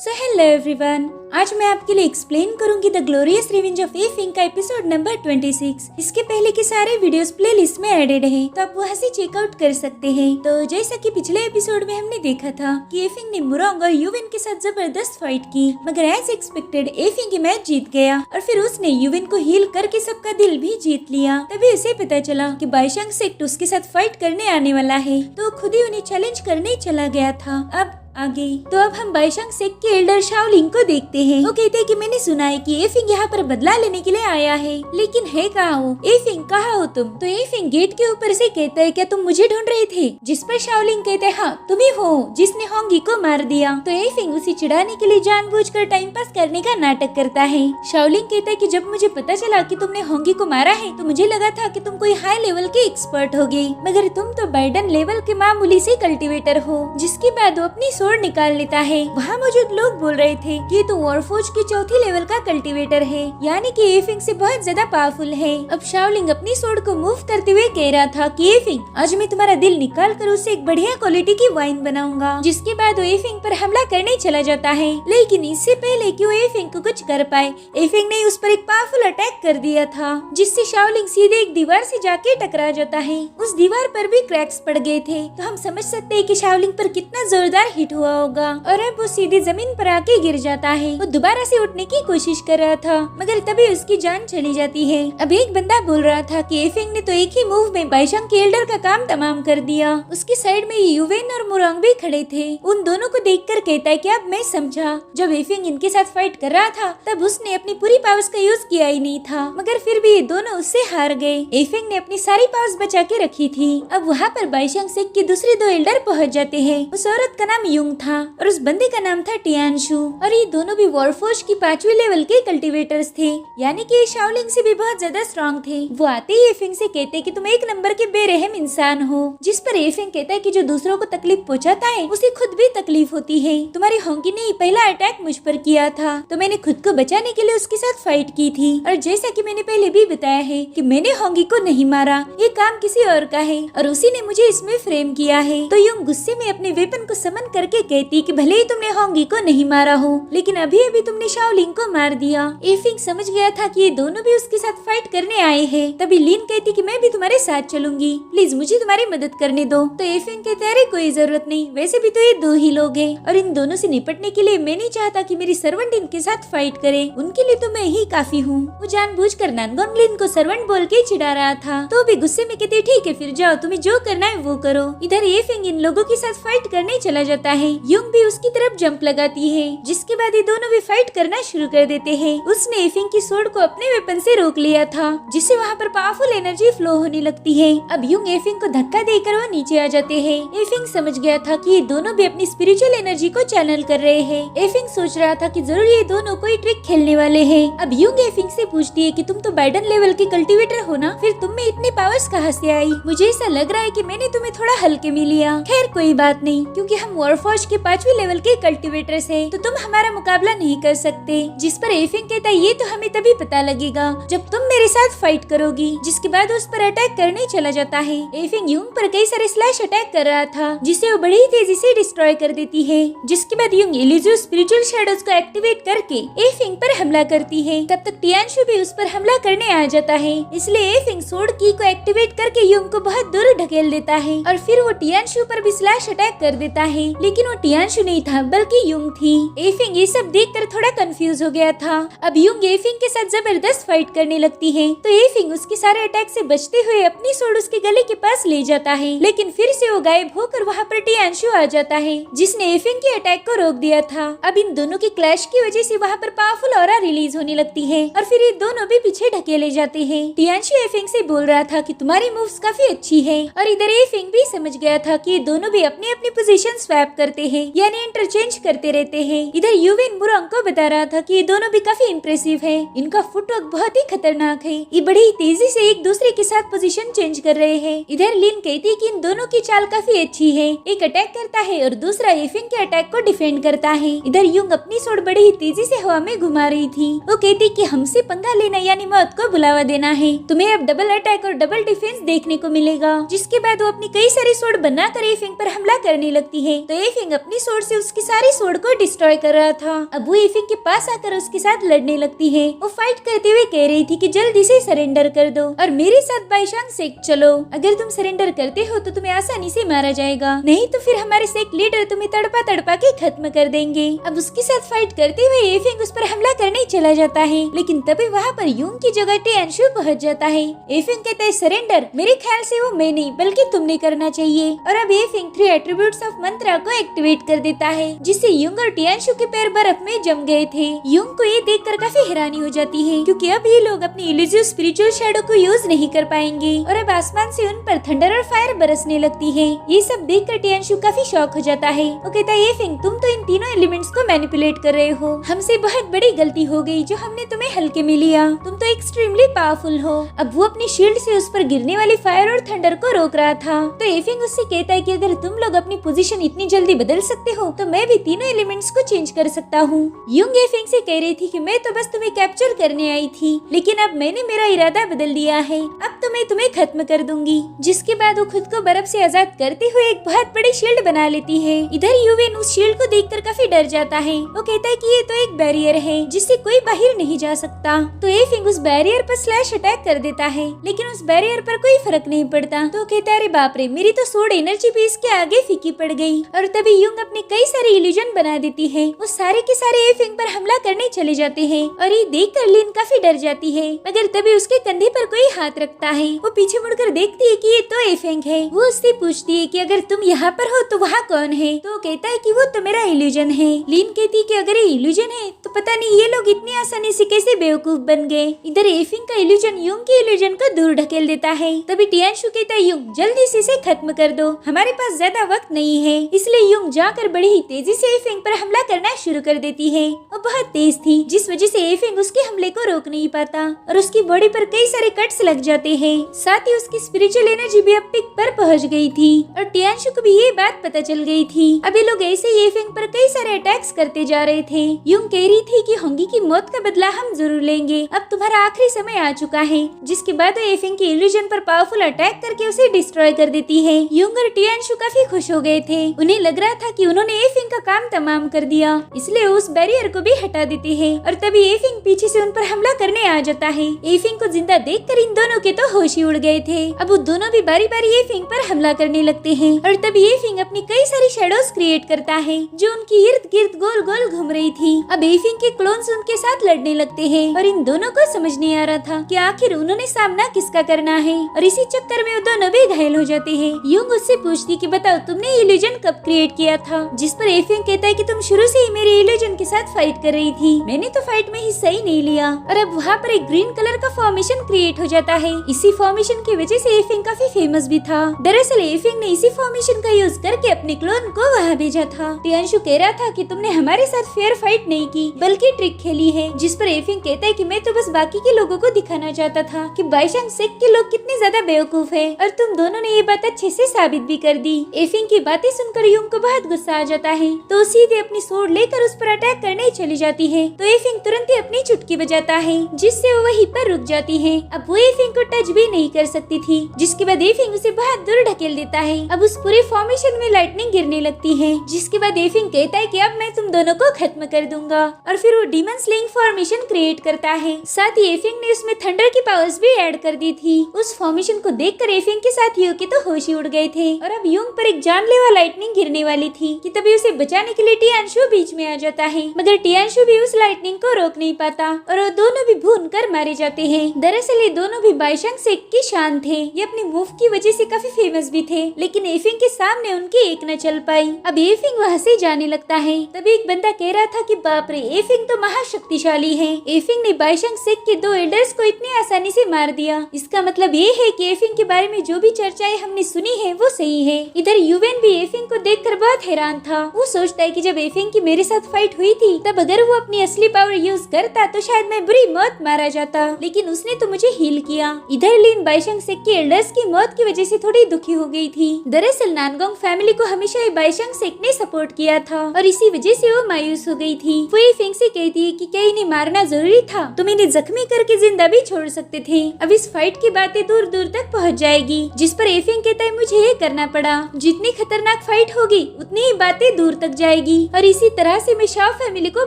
So hello everyone, आज मैं आपके लिए एक्सप्लेन करूंगी the glorious revenge of effing का एपिसोड नंबर 26। इसके पहले के सारे वीडियोस प्लेलिस्ट में एडेड हैं, तो आप वहां से चेकआउट कर सकते हैं। तो जैसा कि पिछले एपिसोड में हमने देखा था कि एफिंग ने मुरोंग और यूविन के साथ जबरदस्त फाइट की, मगर एज एक्सपेक्टेड एफिंग ये मैच जीत गया और फिर उसने यूविन को हील करके सबका दिल भी जीत लिया। तभी उसे पता चला कि बाईशांग सेक्ट उसके साथ फाइट करने आने वाला है, तो खुद ही उन्हें चैलेंज करने चला गया था। अब आगे तो अब हम बाईशांग सेक्ट के एल्डर शाओलिंग को देखते हैं। वो कहते हैं कि मैंने सुना है कि एफिंग यहाँ पर बदला लेने के लिए आया है, लेकिन है कहाँ हो? एफिंग कहाँ हो तुम? तो एफिंग गेट के ऊपर से कहता है क्या तुम मुझे ढूंढ रहे थे? जिस पर शाओलिंग कहते हैं हाँ तुम ही हो जिसने होंगी को मार दिया। तो एफिंग उसे चिढ़ाने के लिए जानबूझकर टाइम पास करने का नाटक करता है। शाओलिंग कहता है कि जब मुझे पता चला कि तुमने होंगी को मारा है तो मुझे लगा था कि तुम कोई हाई लेवल के एक्सपर्ट होगे, मगर तुम तो बाइडन लेवल के मामूली से कल्टीवेटर हो। जिसके बाद वो अपनी स्वॉर्ड निकाल लेता है। वहाँ मौजूद लोग बोल रहे थे कि तो वॉरफोर्ज की चौथी लेवल का कल्टीवेटर है, यानी कि एफिंग से बहुत ज्यादा पावरफुल है। अब शाओलिंग अपनी स्वॉर्ड को मूव करते हुए कह रहा था कि एफिंग आज मैं तुम्हारा दिल निकाल कर उससे एक बढ़िया क्वालिटी की वाइन बनाऊंगा। जिसके बाद वो एफिंग पर हमला करने चला जाता है, लेकिन इससे पहले कि वो एफिंग को कुछ कर पाए एफिंग ने उस पर एक पावरफुल अटैक कर दिया था, जिससे शाओलिंग सीधे एक दीवार से जाके टकरा जाता है। उस दीवार पर भी क्रैक्स पड़ गए थे, तो हम समझ सकते हैं कि शाओलिंग पर कितना जोरदार हिट हुआ होगा। और अब वो सीधे जमीन पर आके गिर जाता है। वो दोबारा से उठने की कोशिश कर रहा था, मगर तभी उसकी जान चली जाती है। अब एक बंदा बोल रहा था कि एफिंग ने तो एक ही मूव में बाईशांग के एल्डर का काम तमाम कर दिया। उसकी साइड में यूवेन और मुरोंग भी खड़े थे। उन दोनों को देखकर कहता है कि अब मैं समझा, जब एफिंग इनके साथ फाइट कर रहा था तब उसने अपनी पूरी पावर्स का यूज किया ही नहीं था, मगर फिर भी ये दोनों उससे हार गए। एफिंग ने अपनी सारी पावर्स बचा के रखी थी। अब वहाँ पर बाईशांग सेक्ट के दूसरे दो एल्डर पहुँच जाते हैं। उस औरत का नाम युंग था और उस बंदे का नाम था टियानशु, और ये दोनों भी वॉरफोर्ज की 5वीं लेवल के कल्टीवेटर्स थे, यानी कि शाओलिंग से भी बहुत ज्यादा स्ट्रॉन्ग थे। वो आते ही एफिंग से कहते कि तुम एक नंबर के बेरहम इंसान हो। जिस पर एफिंग कहता है कि जो दूसरों को तकलीफ पहुंचाता है उसे खुद भी तकलीफ होती है। तुम्हारी होंगी ने पहला अटैक मुझ पर किया था, तो मैंने खुद को बचाने के लिए उसके साथ फाइट की थी। और जैसा कि मैंने पहले भी बताया है कि मैंने होंगी को नहीं मारा, ये काम किसी और का है और उसी ने मुझे इसमें फ्रेम किया है। तो युंग गुस्से में अपने वेपन को समन करके कहती कि भले ही तुमने होंगी को नहीं मारा हो, लेकिन अभी अभी तुमने शाओलिंग को मार दिया। एफिंग समझ गया था कि ये दोनों भी उसके साथ फाइट करने आए हैं। तभी लिन कहती कि मैं भी तुम्हारे साथ चलूंगी, प्लीज मुझे तुम्हारी मदद करने दो। तो एफिंग कहते अरे कोई जरूरत नहीं, वैसे भी तो ये दो ही लोग हैं और इन दोनों से निपटने के लिए मैं नहीं चाहता कि मेरी सर्वेंट इनके साथ फाइट करे, उनके लिए तो मैं ही काफी हूँ। वो जानबूझकर नानगोंग लिन को सर्वेंट बोल के चिढ़ा रहा था, तो भी गुस्से में कहते ठीक है फिर जाओ, तुम्हें जो करना है वो करो। इधर एफिंग इन लोगों के साथ फाइट करने चला जाता है। युंग भी उसकी तरफ जंप लगाती है, जिसके बाद ये दोनों भी फाइट करना शुरू कर देते हैं। उसने एफिंग की स्वॉर्ड को अपने वेपन से रोक लिया था, जिससे वहाँ पर पावरफुल एनर्जी फ्लो होने लगती है। अब युंग एफिंग को धक्का देकर वो नीचे आ जाते हैं। एफिंग समझ गया था कि ये दोनों भी अपनी स्पिरिचुअल एनर्जी को चैनल कर रहे हैं। एफिंग सोच रहा था कि जरूर ये दोनों कोई ट्रिक खेलने वाले हैं। अब युंग एफिंग से पूछती है कि तुम तो बाइडन लेवल के कल्टीवेटर हो ना, फिर तुम में इतनी पावर्स कहाँ से आई? मुझे ऐसा लग रहा है कि मैंने तुम्हें थोड़ा हल्के में लिया। खैर कोई बात नहीं, क्योंकि हम वॉरफोर्ज के 5वीं लेवल के कल्टीवेटर्स हैं, तो तुम हमारा मुकाबला नहीं कर सकते। जिस पर एफिंग कहता है ये तो हमें तभी पता लगेगा जब तुम मेरे साथ फाइट करोगी। जिसके बाद उस पर अटैक करने चला जाता है। एफिंग युंग पर कई सारे स्लैश अटैक कर रहा था, जिसे वो बड़ी तेजी से डिस्ट्रॉय कर देती है। जिसके बाद युंग इल्यूजिव स्पिरिचुअल शैडोज को एक्टिवेट करके एफिंग पर हमला करती है। तब तक टियानशु भी उस पर हमला करने आ जाता है, इसलिए एफिंग स्वॉर्ड की को एक्टिवेट करके युंग को बहुत दूर ढकेल देता है और फिर वो टियानशु पर भी स्लैश अटैक कर देता है, लेकिन वो टियानशु नहीं था बल्कि युंग थी। एफिंग ये सब देखकर थोड़ा कंफ्यूज हो गया था। अब युंग एफिंग के साथ जबरदस्त फाइट करने लगती है, तो एफिंग उसके सारे अटैक से बचते हुए अपनी स्वॉर्ड उसके गले के पास ले जाता है, लेकिन फिर से वो गायब होकर वहाँ पर टियानशु आ जाता है, जिसने एफिंग के अटैक को रोक दिया था। अब इन दोनों के क्लैश की वजह से वहाँ पर पावरफुल ऑरा रिलीज होने लगती है और फिर ये दोनों भी पीछे ढकेले जाते हैं। टियानशु एफिंग से बोल रहा था कि तुम्हारी मूव्स काफी अच्छी है, और इधर एफिंग भी समझ गया था कि ये दोनों भी अपनी अपनी पोजीशन स्वैप करते हैं, यानी इंटरचेंज करते रहते हैं। इधर यूविन मुरोंग को बता रहा था कि ये दोनों भी काफी इंप्रेसिव है, इनका फुटवर्क बहुत ही खतरनाक है, ये बड़ी तेजी से एक दूसरे के साथ पोजीशन चेंज कर रहे हैं। इधर लिन कहती है कि इन दोनों की चाल काफी अच्छी है, एक अटैक करता है और दूसरा एफिंग के अटैक को डिफेंड करता है। इधर युंग अपनी स्वॉर्ड बड़ी ही तेजी से हवा में घुमा रही थी। वो कहती कि हमसे पंगा लेना यानी मौत को बुलावा देना है, तुम्हें अब डबल अटैक और डबल डिफेंस देखने को मिलेगा। जिसके बाद वो अपनी कई सारी स्वॉर्ड बनाकर एफिंग पर हमला करने लगती है, तो एफिंग एफिंग अपनी सोर्ड से उसकी सारी सोर्ड को डिस्ट्रॉय कर रहा था। अब वो एफिंग के पास आकर उसके साथ लड़ने लगती है। वो फाइट करते हुए कह रही थी कि जल्दी से सरेंडर कर दो और मेरे साथ बाईशांग सेक चलो। अगर तुम सरेंडर करते हो तो तुम्हें आसानी से मारा जाएगा, नहीं तो फिर हमारे सेक लीडर तुम्हें तड़पा तड़पा के खत्म कर देंगे। अब उसके साथ फाइट करते हुए एफिंग उस पर हमला करने चला जाता है, लेकिन तभी वहाँ पर यूंग की जगह टियानशु पहुँच जाता है। एफिंग कहता है सरेंडर, मेरे ख्याल से वो मैं नहीं बल्कि तुमने करना चाहिए। और अब एफिंग 3 एट्रीब्यूट्स ऑफ मंत्रा को एक्टिवेट कर देता है, जिससे यूंग और टियानशु के पैर बर्फ में जम गए थे। यूंग को ये देखकर काफी हैरानी हो जाती है, क्योंकि अब ये लोग अपनी इल्यूजिव स्पिरिचुअल शैडो को यूज नहीं कर पाएंगे और अब आसमान से उन पर थंडर और फायर बरसने लगती है। ये सब देखकर टियानशु काफी शॉक हो जाता है। वो कहता है एफिंग, तुम तो इन तीनों एलिमेंट्स को मैनिपुलेट कर रहे हो। हमसे बहुत बड़ी गलती हो गई जो हमने तुम्हें हल्के में लिया। तुम तो एक्सट्रीमली पावरफुल हो। अब वो अपनी शील्ड से उस पर गिरने वाली फायर और थंडर को रोक रहा था। तो एफिंग उससे कहता है कि अगर तुम लोग अपनी पोजीशन इतनी जल्दी बदल सकते हो तो मैं भी तीनों एलिमेंट्स को चेंज कर सकता हूँ। यूंग एफिंग से कह रही थी कि मैं तो बस तुम्हें कैप्चर करने आई थी, लेकिन अब मैंने मेरा इरादा बदल दिया है। अब तो मैं तुम्हें खत्म कर दूंगी। जिसके बाद वो खुद को बर्फ से आजाद करते हुए एक बहुत बड़ी शील्ड बना लेती है। इधर यूवेन उस शील्ड को देखकर काफी डर जाता है। वो कहता है कि ये तो एक बैरियर है जिससे कोई बाहर नहीं जा सकता। तो एफिंग उस बैरियर पर स्लैश अटैक कर देता है, लेकिन उस बैरियर पर कोई फर्क नहीं पड़ता। तो कहता है अरे बाप रे, मेरी तो सोड एनर्जी भी इसके आगे फीकी पड़ गई। और तभी यूंग अपने कई सारे इल्यूजन बना देती है। वो सारे के सारे एफिंग पर हमला करने चले जाते हैं और ये देखकर लिन काफी डर जाती है, मगर तभी उसके कंधे पर कोई हाथ रखता है। वो पीछे मुड़कर देखती है कि ये तो एफिंग है। वो उससे पूछती है कि अगर तुम यहाँ पर हो तो वहाँ कौन है? तो कहता है कि वो तो मेरा इल्यूजन है। लिन कहती है कि अगर ये इल्यूजन है तो पता नहीं ये लोग इतनी आसानी से कैसे बेवकूफ बन गए। इधर एफिंग का इल्यूजन यूंग के इल्यूजन को दूर ढकेल देता है। तभी टियानशु कहता है यूंग, जल्दी से इसे खत्म कर दो, हमारे पास ज्यादा वक्त नहीं है। इसलिए यूंग जाकर बड़ी ही तेजी से एफिंग पर हमला करना शुरू कर देती है। वो बहुत तेज थी, जिस वजह से एफिंग उसके हमले को रोक नहीं पाता और उसकी बॉडी पर कई सारे कट्स लग जाते हैं। साथ ही उसकी स्पिरिचुअल एनर्जी भी अब पीक पर पहुंच गई थी और टियानशु को भी ये बात पता चल गई थी। अभी लोग ऐसे ही एफिंग पर कई सारे अटैक्स करते जा रहे थे। यूंग कह रही थी कि होंगी की मौत का बदला हम जरूर लेंगे, अब तुम्हारा आखिरी समय आ चुका है। जिसके बाद वो एफिंग की इल्यूजन पर पावरफुल अटैक करके उसे डिस्ट्रॉय कर देती है। यूंग और टियानशु काफी खुश हो गए थे। उन्हें लग रहा था कि उन्होंने एफिंग का काम तमाम कर दिया, इसलिए उस बैरियर को भी हटा देती है। और तभी एफिंग पीछे से उन पर हमला करने आ जाता है। एफिंग को जिंदा देखकर इन दोनों के तो होश ही उड़ गए थे। अब वो दोनों भी बारी बारी एफिंग पर हमला करने लगते हैं और तभी एफिंग अपनी कई सारी शैडोज क्रिएट करता है जो उनकी इर्द गिर्द गोल गोल घूम रही थी। अब एफिंग के क्लोन्स उनके साथ लड़ने लगते हैं और इन दोनों को समझ नहीं आ रहा था कि आखिर उन्होंने सामना किसका करना है और इसी चक्कर में वो दोनों भी घायल हो जाते हैं। यूंग उससे पूछती कि बताओ तुमने इल्यूजन कब क्रिएट किया था? जिस पर एफिंग कहता है कि तुम शुरू से ही मेरे इल्यूजन के साथ फाइट कर रही थी, मैंने तो फाइट में हिस्सा ही नहीं लिया। और अब वहाँ पर एक ग्रीन कलर का फॉर्मेशन क्रिएट हो जाता है। इसी फॉर्मेशन की वजह से एफिंग काफी फेमस भी था। दरअसल एफिंग ने इसी फॉर्मेशन का यूज करके अपने क्लोन को वहाँ भेजा था। टियानशु कह रहा था कि तुमने हमारे साथ फेयर फाइट नहीं की बल्कि ट्रिक खेली है। जिस पर एफिंग कहता है कि मैं तो बस बाकी के लोगों को दिखाना चाहता था कि बाईशांग सेक के लोग कितने ज्यादा बेवकूफ है और तुम दोनों ने ये बात अच्छे से साबित भी कर दी। एफिंग की बातें सुनकर यूंग को बहुत गुस्सा आ जाता है, तो सीधे अपनी सोर्ड लेकर उस पर अटैक करने चली जाती है। तो एफिंग तुरंत ही अपनी चुटकी बजाता है, जिससे वो वहीं पर रुक जाती है। अब वो एफिंग को टच भी नहीं कर सकती थी, जिसके बाद एफिंग उसे बहुत दूर ढकेल देता है। अब उस पूरे फॉर्मेशन में लाइटनिंग गिरने लगती है, जिसके बाद एफिंग कहता है कि अब मैं तुम दोनों को खत्म कर दूंगा और फिर वो डीमन स्लिंग फॉर्मेशन क्रिएट करता है। साथ ही एफिंग ने उसमें थंडर की पावर्स भी ऐड कर दी थी। उस फॉर्मेशन को देखकर एफिंग के साथ यूं के तो होश ही उड़ गए थे और अब यूंग पर एक जानलेवा लाइटनिंग गिरने वाली थी कि तभी उसे बचाने के लिए टियानशु बीच में आ जाता है, मगर टियानशु भी उस लाइटनिंग को रोक नहीं पाता और वो दोनों भी भून कर मारे जाते हैं। दरअसल ये दोनों भी बाईशांग सेक की शान थे। ये अपनी मूव की वजह से काफी फेमस भी थे, लेकिन एफिंग के सामने उनकी एक न चल पाई। अब एफिंग वहाँ से जाने लगता है। तभी एक बंदा कह रहा था कि बाप रे, एफिंग तो महाशक्तिशाली है। एफिंग ने बाईशांग सेक के 2 एल्डर्स को इतनी आसानी से मार दिया। इसका मतलब ये है कि एफिंग के बारे में जो भी चर्चाएं हमने सुनी है वो सही है। इधर यूवेन भी एफिंग को देखकर बहुत हैरान था। वो सोचता है कि जब एफिंग की मेरे साथ फाइट हुई थी तब अगर वो अपनी असली पावर यूज करता तो शायद मैं बुरी मौत मारा जाता, लेकिन उसने तो मुझे हील किया। इधर लिन बाईशांग सेक के एल्डर्स की मौत की वजह से थोड़ी दुखी हो गई थी। दरअसल नानगोंग फैमिली को हमेशा ही बाईशांग सेक ने सपोर्ट किया था और इसी वजह से वो मायूस हो गई थी। वो एफिंग से कहती है कि क्या इन्हें मारना जरूरी था? तुम इन्हें जख्मी करके जिंदा भी छोड़ सकते थे। अब इस फाइट की बातें दूर दूर तक पहुँच जाएगी, जिस पर एफिंग कहता है मुझे ये करना पड़ा। जितनी खतरनाक फाइट होगी उतनी ही बातें दूर तक जाएगी और इसी तरह से मैं शाह फैमिली को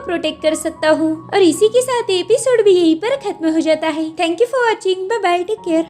प्रोटेक्ट कर सकता हूँ। और इसी के साथ एपिसोड भी यहीं पर खत्म हो जाता है। Thank you for watching, bye bye, take care.